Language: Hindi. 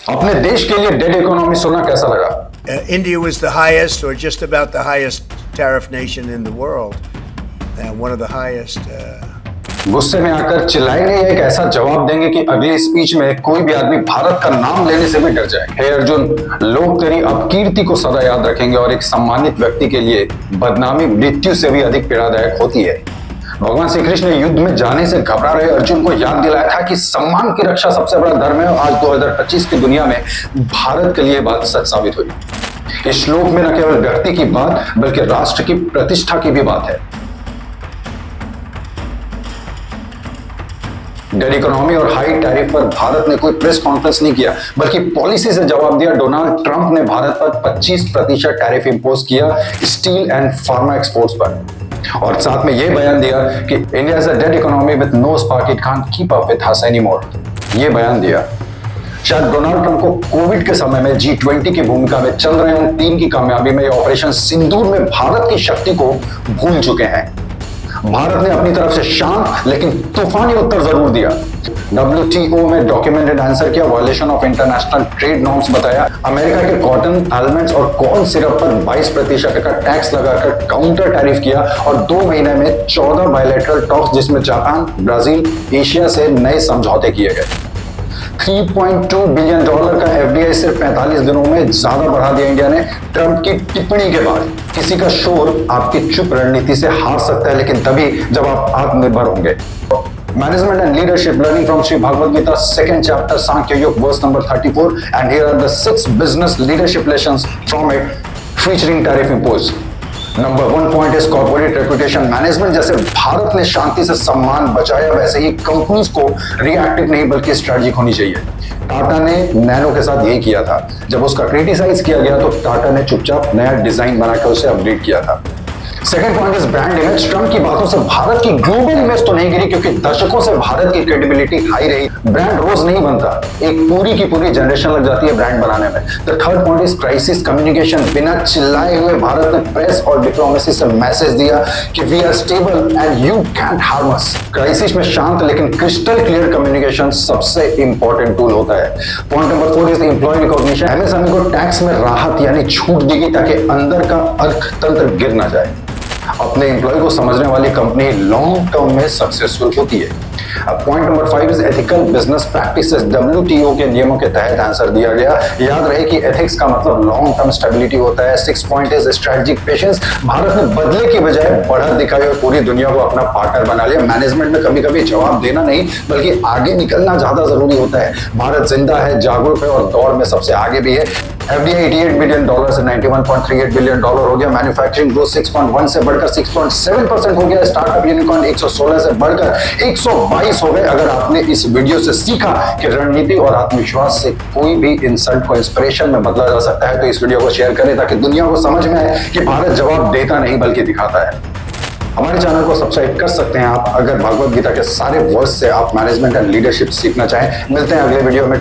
अपने देश के लिए डेड इकोनॉमी सुनना कैसा लगा? India was the highest, or just about the highest tariff nation in the world, and one of the highest. गुस्से में आकर चिल्लाएंगे या एक ऐसा जवाब देंगे कि अगली स्पीच में कोई भी आदमी भारत का नाम लेने से भी डर जाए? हे अर्जुन, लोग तेरी अपकीर्ति को सदा याद रखेंगे और एक सम्मानित व्यक्ति के लिए बदनामी मृत्यु से भी अधिक पीड़ादायक होती है। भगवान श्री कृष्ण ने युद्ध में जाने से घबरा रहे अर्जुन को याद दिलाया था कि सम्मान की रक्षा सबसे बड़ा धर्म है। आज 2025 की दुनिया में भारत के लिए बात सच साबित हुई। इस श्लोक में न केवल व्यक्ति की बात बल्कि राष्ट्र की प्रतिष्ठा की भी बात है। डेड इकोनॉमी और हाई टैरिफ पर भारत ने कोई प्रेस कॉन्फ्रेंस नहीं किया, बल्कि पॉलिसी से जवाब दिया। डोनाल्ड ट्रंप ने भारत पर 25% टैरिफ इंपोज किया स्टील एंड फार्मा एक्सपोर्ट्स पर, और साथ में यह बयान दिया कि India is a dead economy with no spark, it can't keep up with us anymore. ये बयान दिया। शायद डोनाल्ड ट्रंप को कोविड के समय में G20 की भूमिका में, चंद्रयान-3 की कामयाबी में या ऑपरेशन सिंदूर में भारत की शक्ति को भूल चुके हैं। भारत ने अपनी तरफ से शांत लेकिन तूफानी उत्तर जरूर दिया। WTO में डॉक्यूमेंटेड आंसर किया, violation of international trade norms बताया, अमेरिका के कॉटन, आलमंड्स और कॉर्न सिरप पर 22% का टैक्स लगाकर काउंटर टैरिफ किया, और 2 महीने में 14 बायलैटरल टॉक्स जिसमें जापान, ब्राजील, एशिया से नए समझौते किए गए। $3.2 बिलियन का FDI सिर्फ 45 दिनों में ज्यादा बढ़ा दिया इंडिया ने ट्रंप की टिप्पणी के बाद। किसी का शोर आपकी चुप रणनीति से हार सकता है, लेकिन तभी जब आप आत्मनिर्भर होंगे। Management and leadership, learning from Shri Bhagavad Gita, 2nd chapter, Sankhya Yoga, verse number 34, and here are the 6 business leadership lessons from it featuring tariff impose. Number 1 point is corporate reputation management. जैसे भारत ने शांति से सम्मान बचाया, वैसे ही कंपनीज को रिएक्टिव नहीं बल्कि स्ट्रेटेजिक होनी चाहिए। टाटा ने नैनो के साथ यही किया था। जब उसका क्रिटिसाइज किया गया तो टाटा ने चुपचाप नया डिजाइन बनाकर उसे अपडेट किया था। Second point is brand image. Trump की बातों से भारत की ग्लोबल इमेज तो नहीं गिरी, क्योंकि दशकों से भारत की क्रेडिबिलिटी हाई रही। ब्रांड रोज नहीं बनता, एक पूरी की पूरी जनरेशन लग जाती है ब्रांड बनाने में। The third point is crisis communication. बिना चिल्लाए हुए भारत ने प्रेस और डिप्लोमेसी से मैसेज दिया कि we are stable and you can't harm us. Crisis में शांत लेकिन क्रिस्टल क्लियर कम्युनिकेशन सबसे इंपॉर्टेंट टूल होता है। Point number 4 is employ recognition. MSME को टैक्स में राहत यानी छूट दी गई ताकि अंदर का अर्थतंत्र गिर ना जाए। अपने एम्प्लॉय को समझने वाली कंपनी लॉन्ग टर्म में सक्सेसफुल होती है। Point number 5 is ethical business practices. WTO के नियमों के तहत आंसर दिया गया। याद रहे कि एथिक्स का मतलब लॉन्ग टर्म स्टेबिलिटी होता है। 6 point is strategic patience. Bharat ने बदले की बजाय बढ़त दिखाई और पूरी दुनिया को अपना पार्टनर बना लिया। मैनेजमेंट में कभी कभी जवाब देना नहीं बल्कि आगे निकलना ज्यादा जरूरी होता है। भारत जिंदा है, जागरूक है और दौड़ में सबसे आगे भी है। FDI $88 बिलियन से $91.38 बिलियन हो गया। मैन्युफैक्चरिंग ग्रोथ 6.1 से बढ़कर 6.7% हो गया। स्टार्टअप यूनिकॉर्न 116 से बढ़कर 122 हो गए। अगर आपने इस वीडियो से सीखा कि रणनीति और आत्मविश्वास से कोई भी इंसल्ट को इंस्पिरेशन में बदला जा सकता है, तो इस वीडियो को शेयर करें ताकि दुनिया को समझ में आए कि भारत जवाब देता नहीं बल्कि दिखाता है। हमारे चैनल को सब्सक्राइब कर सकते हैं आप, अगर भगवद गीता के सारे वर्स से आप मैनेजमेंट एंड लीडरशिप सीखना चाहें। मिलते हैं अगले वीडियो में।